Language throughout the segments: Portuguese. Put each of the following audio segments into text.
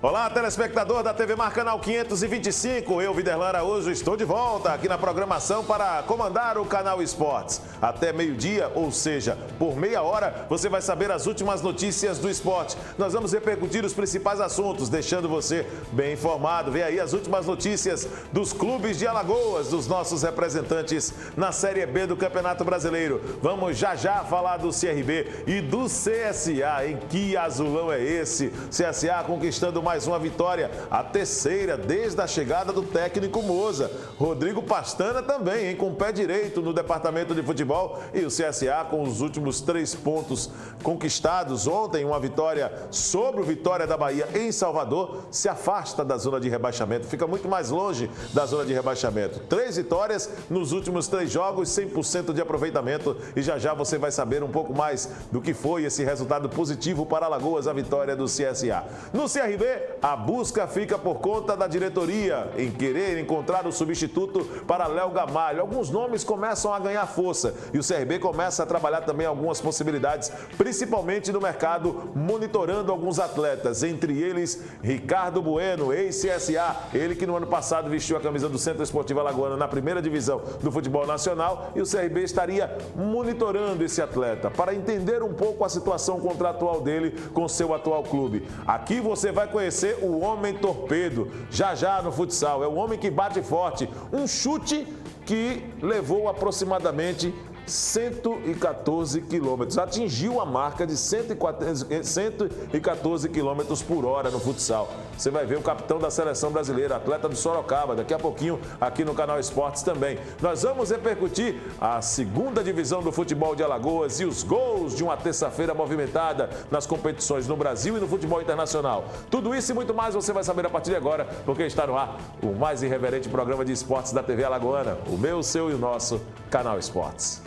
Olá, telespectador da TV Mar Canal 525. Eu, Viderlan Araújo, estou de volta aqui na programação para comandar o Canal Esportes. Até meio-dia, ou seja, por meia hora, você vai saber as últimas notícias do esporte. Nós vamos repercutir os principais assuntos, deixando você bem informado. Vê aí as últimas notícias dos clubes de Alagoas, dos nossos representantes na Série B do Campeonato Brasileiro. Vamos já falar do CRB e do CSA. Em que azulão é esse? CSA conquistando mais uma vitória, a terceira desde a chegada do técnico Moza. Rodrigo Pastana também, hein, com o pé direito no departamento de futebol, e o CSA com os últimos 3 pontos conquistados ontem, uma vitória sobre o Vitória da Bahia em Salvador, se afasta da zona de rebaixamento, fica muito mais longe da zona de rebaixamento. 3 vitórias nos últimos 3 jogos, 100% de aproveitamento, e já você vai saber um pouco mais do que foi esse resultado positivo para Alagoas, a vitória do CSA. No CRB, a busca fica por conta da diretoria em querer encontrar o substituto para Léo Gamalho. Alguns nomes começam a ganhar força e o CRB começa a trabalhar também algumas possibilidades, principalmente no mercado, monitorando alguns atletas, entre eles Ricardo Bueno, ex-CSA, ele que no ano passado vestiu a camisa do Centro Esportivo Alagoano na primeira divisão do futebol nacional, e o CRB estaria monitorando esse atleta para entender um pouco a situação contratual dele com seu atual clube. Aqui você vai conhecer o homem torpedo, já no futsal, é o homem que bate forte, um chute que levou aproximadamente 114 quilômetros, atingiu a marca de 114 quilômetros por hora no futsal. Você vai ver o capitão da seleção brasileira, atleta do Sorocaba, daqui a pouquinho aqui no Canal Esportes também. Nós vamos repercutir a segunda divisão do futebol de Alagoas e os gols de uma terça-feira movimentada nas competições no Brasil e no futebol internacional. Tudo isso e muito mais você vai saber a partir de agora, porque está no ar o mais irreverente programa de esportes da TV Alagoana, o meu, o seu e o nosso Canal Esportes.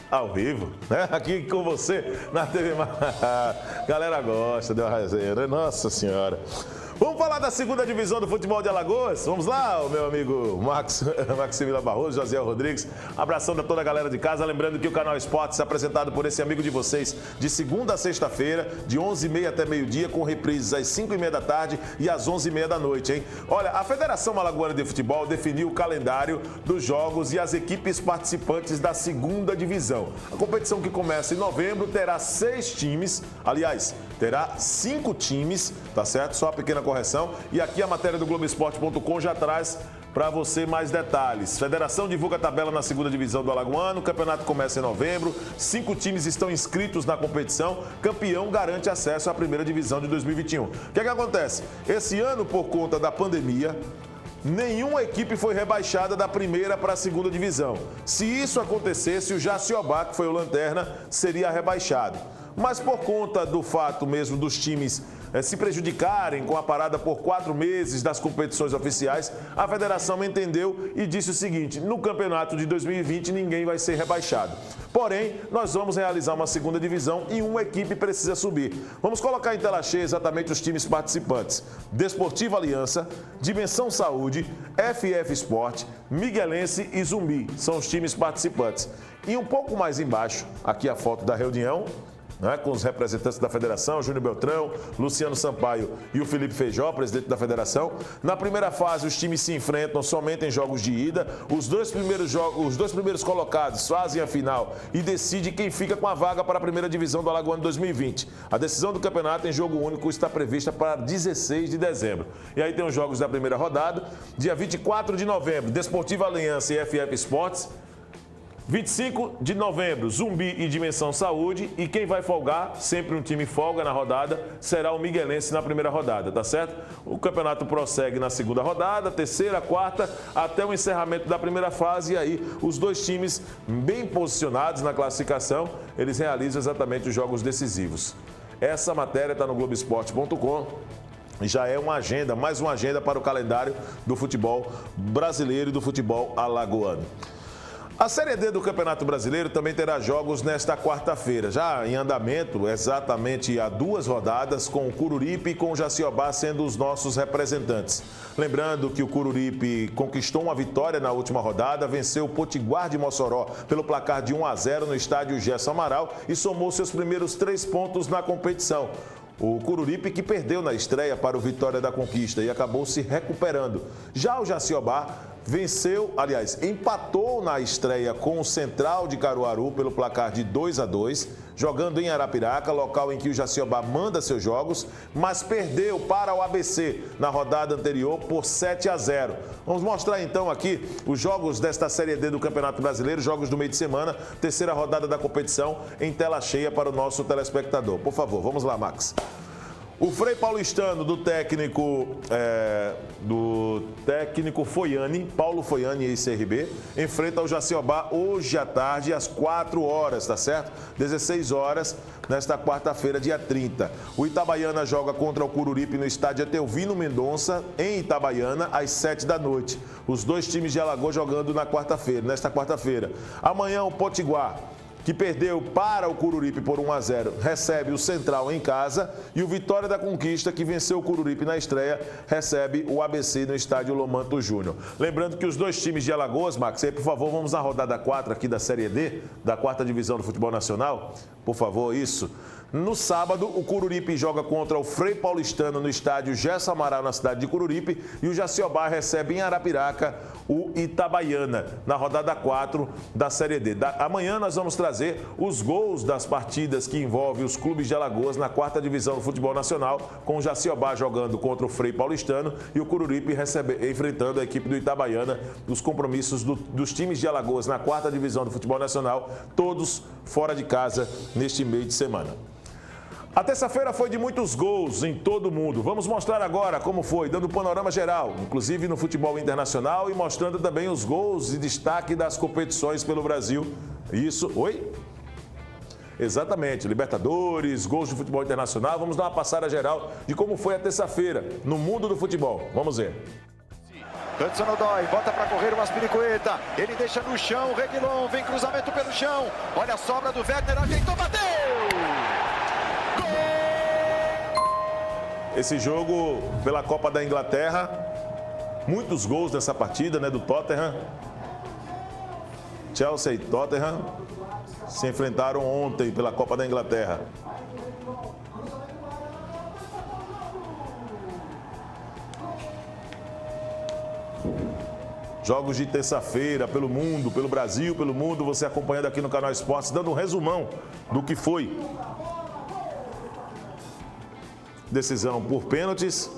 Ao vivo, né? Aqui com você na TV Mar. Galera gosta, deu uma resenha, né? Nossa Senhora. Vamos falar da segunda divisão do futebol de Alagoas? Vamos lá, o meu amigo Maximiliano Barroso, José Rodrigues. Abração a toda a galera de casa. Lembrando que o Canal Esportes é apresentado por esse amigo de vocês de segunda a sexta-feira, de 11h30 até meio-dia, com reprises às 5h30 da tarde e às 11h30 da noite, hein? Olha, a Federação Alagoana de Futebol definiu o calendário dos jogos e as equipes participantes da segunda divisão. A competição, que começa em novembro, terá 6 times, aliás, terá 5 times, tá certo? Só uma pequena correção. E aqui a matéria do Globoesporte.com já traz para você mais detalhes. Federação divulga a tabela na segunda divisão do Alagoano. O campeonato começa em novembro. 5 times estão inscritos na competição. Campeão garante acesso à primeira divisão de 2021. O que acontece? Esse ano, por conta da pandemia, nenhuma equipe foi rebaixada da primeira para a segunda divisão. Se isso acontecesse, o Jaciobá, que foi o lanterna, seria rebaixado. Mas por conta do fato mesmo dos times se prejudicarem com a parada por 4 meses das competições oficiais, a federação entendeu e disse o seguinte: no campeonato de 2020 ninguém vai ser rebaixado. Porém, nós vamos realizar uma segunda divisão e uma equipe precisa subir. Vamos colocar em tela cheia exatamente os times participantes: Desportiva Aliança, Dimensão Saúde, FF Sport, Miguelense e Zumbi. São os times participantes. E um pouco mais embaixo, aqui a foto da reunião, né, com os representantes da federação, Júnior Beltrão, Luciano Sampaio e o Felipe Feijó, presidente da federação. Na primeira fase, os times se enfrentam somente em jogos de ida. Os dois primeiros colocados fazem a final e decide quem fica com a vaga para a primeira divisão do Alagoano 2020. A decisão do campeonato em jogo único está prevista para 16 de dezembro. E aí tem os jogos da primeira rodada. Dia 24 de novembro, Desportiva Aliança e FF Sports. 25 de novembro, Zumbi e Dimensão Saúde. E quem vai folgar, sempre um time folga na rodada, será o Miguelense na primeira rodada, tá certo? O campeonato prossegue na segunda rodada, terceira, quarta, até o encerramento da primeira fase. E aí, os dois times bem posicionados na classificação, eles realizam exatamente os jogos decisivos. Essa matéria está no Globoesporte.com. Já é uma agenda, mais uma agenda para o calendário do futebol brasileiro e do futebol alagoano. A Série D do Campeonato Brasileiro também terá jogos nesta quarta-feira, já em andamento, exatamente há 2 rodadas, com o Coruripe e com o Jaciobá sendo os nossos representantes. Lembrando que o Coruripe conquistou uma vitória na última rodada, venceu o Potiguar de Mossoró pelo placar de 1-0 no estádio Gerson Amaral e somou seus primeiros 3 pontos na competição. O Coruripe que perdeu na estreia para o Vitória da Conquista e acabou se recuperando. Já o Jaciobá empatou na estreia com o Central de Caruaru pelo placar de 2-2, jogando em Arapiraca, local em que o Jaciobá manda seus jogos, mas perdeu para o ABC na rodada anterior por 7-0. Vamos mostrar então aqui os jogos desta Série D do Campeonato Brasileiro, jogos do meio de semana, terceira rodada da competição, em tela cheia para o nosso telespectador. Por favor, vamos lá, Max. O Frei Paulistano, do técnico Foiani, Paulo Foiani, ex-CRB, enfrenta o Jaciobá hoje à tarde, às 4 horas, tá certo? 16 horas, nesta quarta-feira, dia 30. O Itabaiana joga contra o Coruripe no estádio Etelvino Mendonça, em Itabaiana, às 7 da noite. Os 2 times de Alagoas jogando nesta quarta-feira. Amanhã, o Potiguar, que perdeu para o Coruripe por 1-0, recebe o Central em casa, e o Vitória da Conquista, que venceu o Coruripe na estreia, recebe o ABC no estádio Lomanto Júnior. Lembrando que os 2 times de Alagoas, Max, aí por favor, vamos à rodada 4 aqui da Série D, da 4ª divisão do futebol nacional, por favor, isso. No sábado, o Coruripe joga contra o Frei Paulistano no estádio Gerson Amaral, na cidade de Coruripe, e o Jaciobá recebe em Arapiraca o Itabaiana, na rodada 4 da Série D. Amanhã nós vamos trazer os gols das partidas que envolvem os clubes de Alagoas na 4ª divisão do futebol nacional, com o Jaciobá jogando contra o Frei Paulistano e o Coruripe enfrentando a equipe do Itabaiana. Os compromissos dos times de Alagoas na 4ª divisão do futebol nacional, todos fora de casa neste meio de semana. A terça-feira foi de muitos gols em todo o mundo. Vamos mostrar agora como foi, dando um panorama geral, inclusive no futebol internacional, e mostrando também os gols e destaque das competições pelo Brasil. Isso, oi? Exatamente, Libertadores, gols de futebol internacional. Vamos dar uma passada geral de como foi a terça-feira no mundo do futebol. Vamos ver. Hudson Odoi, bota para correr o Aspiricueta, ele deixa no chão, Reguilon, vem cruzamento pelo chão, olha a sobra do Werner, ajeitou, bateu! Esse jogo pela Copa da Inglaterra, muitos gols nessa partida, né, do Tottenham. Chelsea e Tottenham se enfrentaram ontem pela Copa da Inglaterra. Jogos de terça-feira pelo mundo, pelo Brasil, pelo mundo, você acompanhando aqui no Canal Esportes, dando um resumão do que foi. Decisão por pênaltis.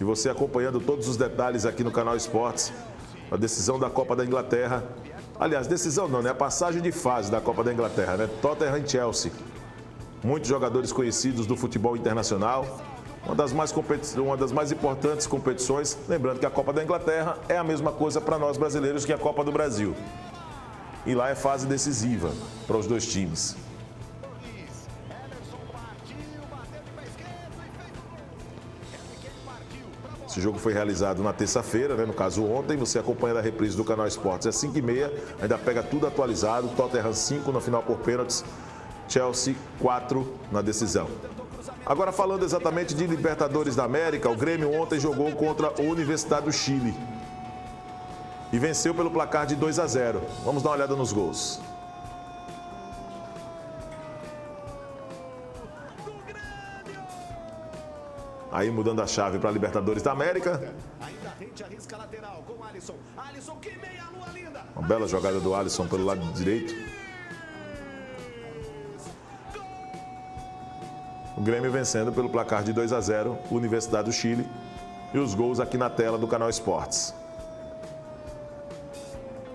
E você acompanhando todos os detalhes aqui no Canal Esportes. A decisão da Copa da Inglaterra. Aliás, decisão não, né? A passagem de fase da Copa da Inglaterra, né? Tottenham e Chelsea. Muitos jogadores conhecidos do futebol internacional. Uma das mais importantes competições, lembrando que a Copa da Inglaterra é a mesma coisa para nós brasileiros que a Copa do Brasil. E lá é fase decisiva para os 2 times. Esse jogo foi realizado na terça-feira, né? No caso ontem, você acompanha a reprise do Canal Esportes às 5h30, ainda pega tudo atualizado, Tottenham 5 na final por pênaltis, Chelsea 4 na decisão. Agora falando exatamente de Libertadores da América, o Grêmio ontem jogou contra a Universidade do Chile e venceu pelo placar de 2-0. Vamos dar uma olhada nos gols. Aí mudando a chave para a Libertadores da América. Uma bela jogada do Alisson pelo lado direito. O Grêmio vencendo pelo placar de 2-0, Universidade do Chile. E os gols aqui na tela do Canal Esportes.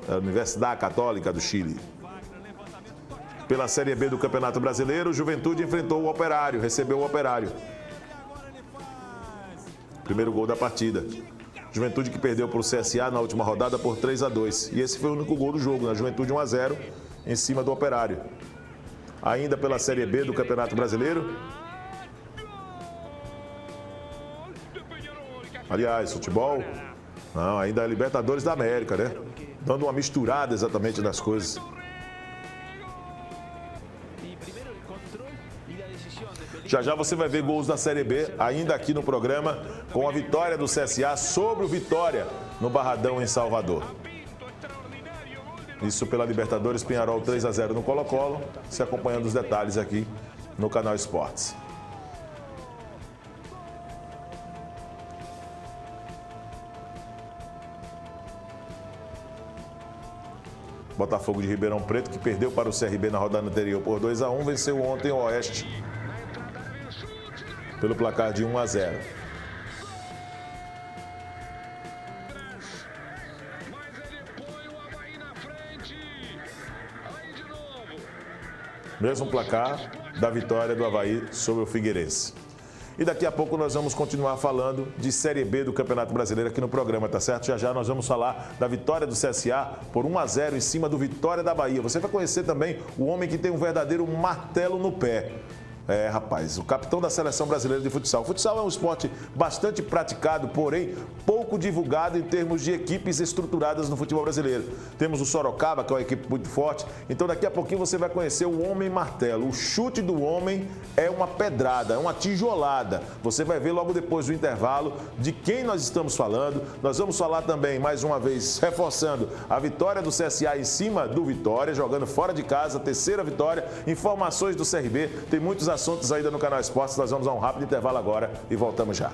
A Universidade Católica do Chile. Pela Série B do Campeonato Brasileiro, o Juventude enfrentou o Operário, recebeu o Operário. Primeiro gol da partida. Juventude que perdeu para o CSA na última rodada por 3-2. E esse foi o único gol do jogo, né? Juventude 1-0 em cima do Operário. ainda pela Série B do Campeonato Brasileiro. Aliás, futebol, não, ainda é Libertadores da América, né? Dando uma misturada exatamente nas coisas. Já já você vai ver gols da Série B, ainda aqui no programa, com a vitória do CSA sobre o Vitória, no Barradão, em Salvador. Isso pela Libertadores, Penharol 3-0 no Colo-Colo, se acompanhando os detalhes aqui no Canal Esportes. Botafogo de Ribeirão Preto, que perdeu para o CRB na rodada anterior por 2-1, venceu ontem o Oeste pelo placar de 1-0. Mesmo placar da vitória do Avaí sobre o Figueirense. E daqui a pouco nós vamos continuar falando de Série B do Campeonato Brasileiro aqui no programa, tá certo? Já já nós vamos falar da vitória do CSA por 1-0 em cima do Vitória da Bahia. Você vai conhecer também o homem que tem um verdadeiro martelo no pé. É, rapaz, o capitão da Seleção Brasileira de Futsal. O futsal é um esporte bastante praticado, porém pouco divulgado em termos de equipes estruturadas no futebol brasileiro. Temos o Sorocaba, que é uma equipe muito forte. Então daqui a pouquinho você vai conhecer o homem martelo. O chute do homem é uma pedrada, é uma tijolada. Você vai ver logo depois do intervalo de quem nós estamos falando. Nós vamos falar também, mais uma vez, reforçando a vitória do CSA em cima do Vitória, jogando fora de casa, terceira vitória. Informações do CRB, tem muitos assuntos ainda no Canal Esportes. Nós vamos a um rápido intervalo agora e voltamos já.